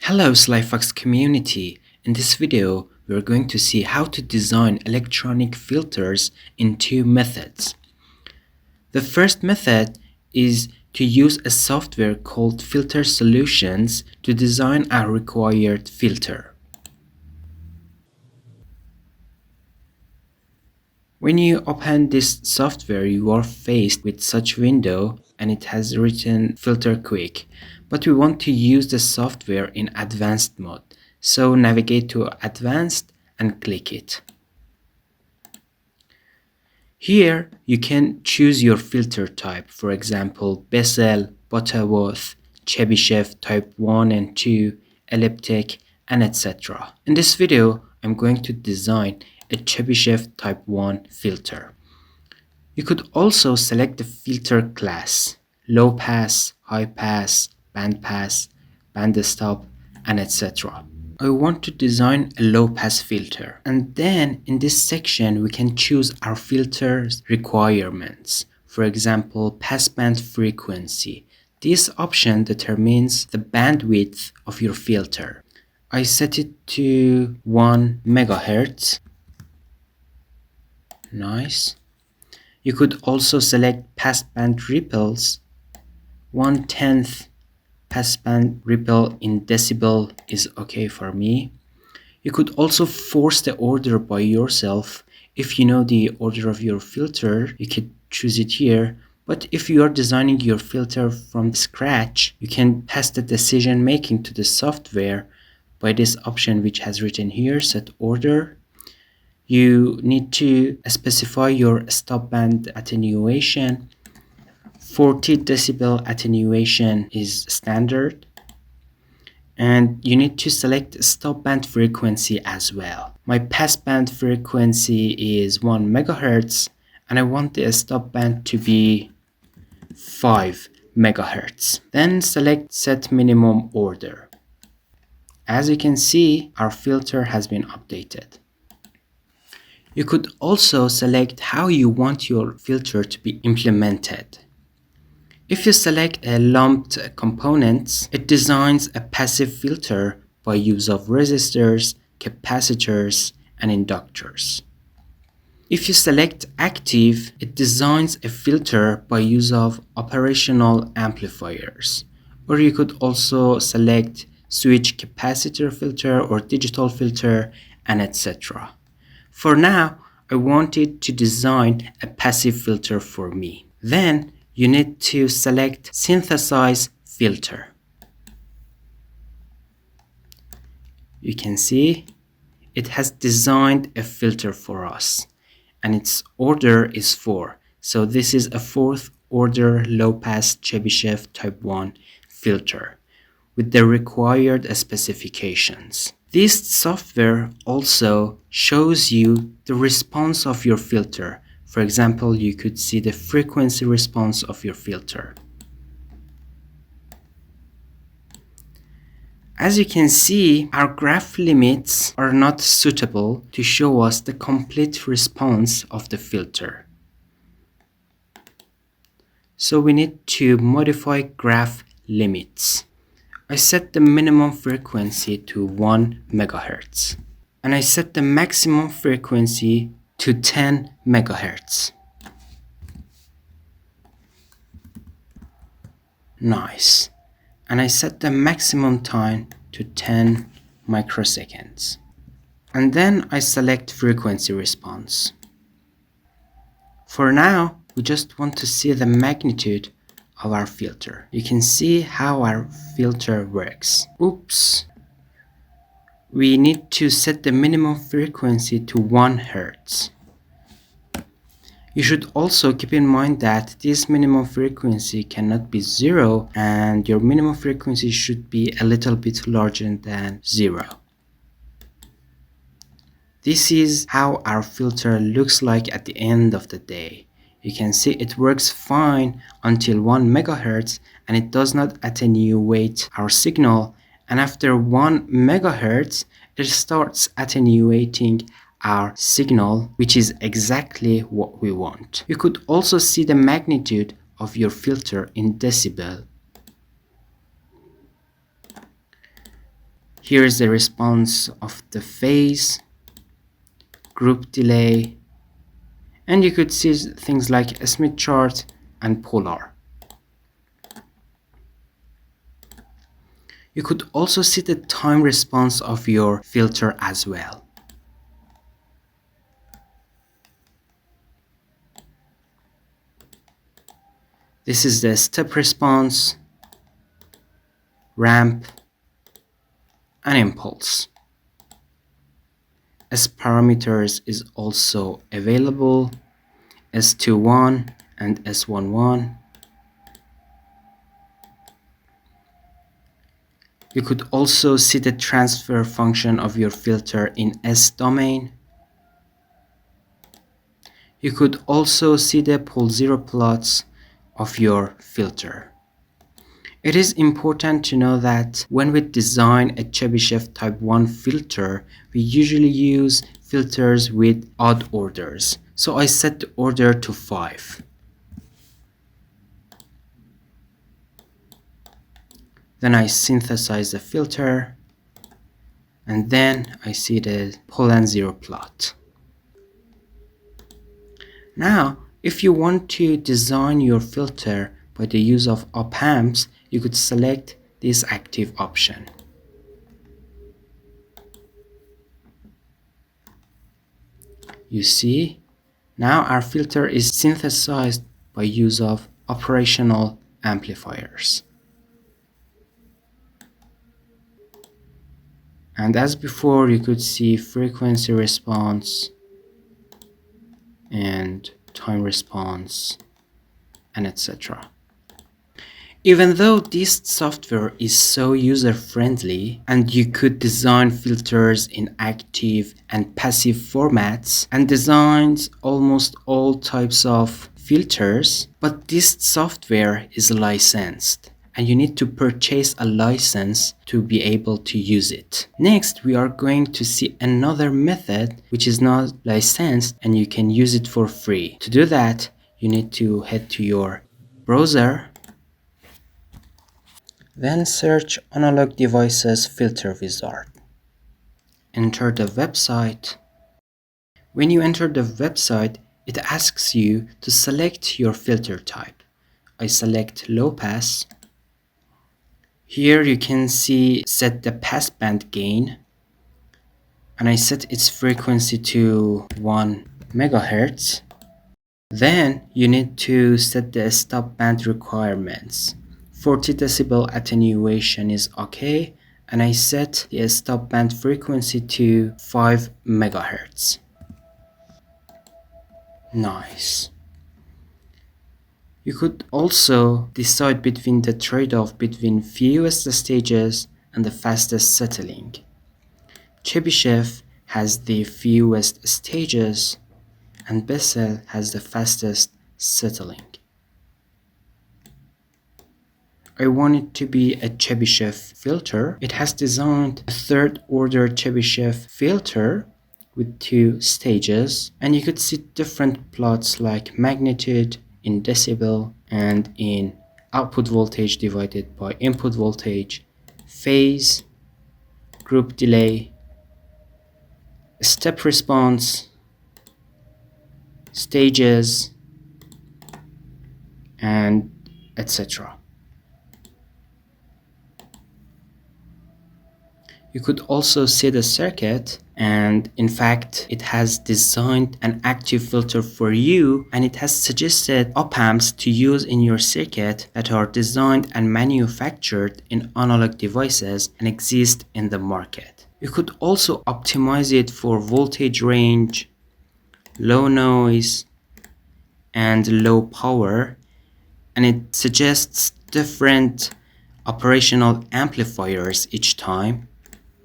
Hello Slyfox community. In this video, we are going to see how to design electronic filters in two methods. The first method is to use a software called Filter Solutions to design our required filter. When you open this software, you are faced with such window and it has written filter quick, but we want to use the software in advanced mode. So navigate to advanced and click it. Here you can choose your filter type, for example, Bessel, Butterworth, Chebyshev type 1 and 2, elliptic, and etc. In this video, I'm going to design a Chebyshev type 1 filter. You could also select the filter class, low pass, high pass, band stop, and etc. I want to design a low pass filter, and then in this section we can choose our filter's requirements. For example, passband frequency. This option determines the bandwidth of your filter. I set it to 1 megahertz. Nice. You could also select passband ripples. 1/10 passband ripple in decibel is okay for me. You could also force the order by yourself. If you know the order of your filter, you could choose it here. But if you are designing your filter from scratch, you can pass the decision making to the software by this option which has written here, set order. You need to specify your stop band attenuation. 40 decibel attenuation is standard. And you need to select stop band frequency as well. My passband frequency is 1 megahertz and I want the stop band to be 5 megahertz. Then select set minimum order. As you can see, our filter has been updated. You could also select how you want your filter to be implemented. If you select a lumped components, it designs a passive filter by use of resistors, capacitors, and inductors. If you select active, it designs a filter by use of operational amplifiers. Or you could also select switched-capacitor filter or digital filter, and etc. For now, I wanted to design a passive filter for me. Then you need to select synthesize filter. You can see it has designed a filter for us and its order is 4. So this is a 4th order low pass Chebyshev type 1 filter with the required specifications. This software also shows you the response of your filter. For example, you could see the frequency response of your filter. As you can see, our graph limits are not suitable to show us the complete response of the filter. So we need to modify graph limits. I set the minimum frequency to 1 megahertz and I set the maximum frequency to 10 megahertz. Nice. And I set the maximum time to 10 microseconds. And then I select frequency response. For now, we just want to see the magnitude of our filter. You can see how our filter works. Oops. We need to set the minimum frequency to 1 hertz. You should also keep in mind that this minimum frequency cannot be 0 and your minimum frequency should be a little bit larger than 0. This is how our filter looks like at the end of the day. You can see it works fine until 1 megahertz and it does not attenuate our signal, and after 1 megahertz it starts attenuating our signal, which is exactly what we want. You could also see the magnitude of your filter in decibel. Here is the response of the phase, group delay, and you could see things like a Smith chart and polar. You could also see the time response of your filter as well. This is the step response, ramp, and impulse. S parameters is also available, S21 and S11. You could also see the transfer function of your filter in S domain. You could also see the pole zero plots of your filter. It is important to know that when we design a Chebyshev type 1 filter, we usually use filters with odd orders. So I set the order to 5. Then I synthesize the filter, and then I see the pole and zero plot. Now, if you want to design your filter by the use of op-amps, you could select this active option. You see, now our filter is synthesized by use of operational amplifiers. And as before, you could see frequency response and time response and etc. Even though this software is so user-friendly and you could design filters in active and passive formats and designs almost all types of filters, but this software is licensed and you need to purchase a license to be able to use it. Next, we are going to see another method which is not licensed and you can use it for free. To do that, you need to head to your browser, then search Analog Devices Filter Wizard. Enter the website. When you enter the website, it asks you to select your filter type. I select low pass. Here you can see set the passband gain, and I set its frequency to 1 megahertz. Then you need to set the stop band requirements. 40 decibel attenuation is okay, and I set the stop band frequency to 5 megahertz. Nice. You could also decide between the trade-off between fewest stages and the fastest settling. Chebyshev has the fewest stages and Bessel has the fastest settling. I want it to be a Chebyshev filter. It has designed a third order Chebyshev filter with 2 stages, and you could see different plots like magnitude in decibel and in output voltage divided by input voltage, phase, group delay, step response, stages, and etc. You could also see the circuit, and in fact it has designed an active filter for you, and it has suggested op-amps to use in your circuit that are designed and manufactured in analog devices and exist in the market. You could also optimize it for voltage range, low noise, and low power, and it suggests different operational amplifiers each time.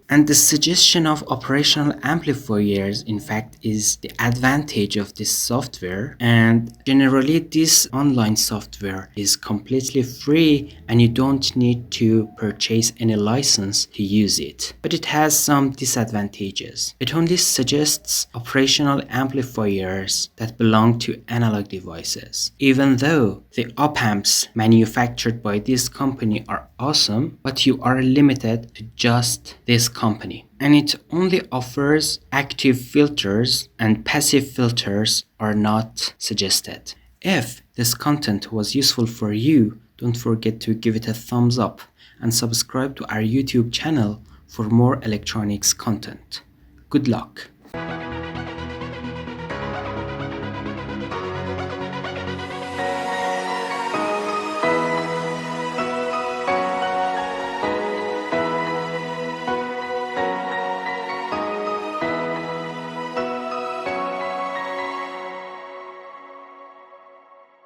And the suggestion of operational amplifiers, in fact, is the advantage of this software. And generally, this online software is completely free and you don't need to purchase any license to use it. But it has some disadvantages. It only suggests operational amplifiers that belong to analog devices, even though the op-amps manufactured by this company are awesome, but you are limited to just this company. And it only offers active filters, and passive filters are not suggested. If this content was useful for you, don't forget to give it a thumbs up and subscribe to our YouTube channel for more electronics content. Good luck.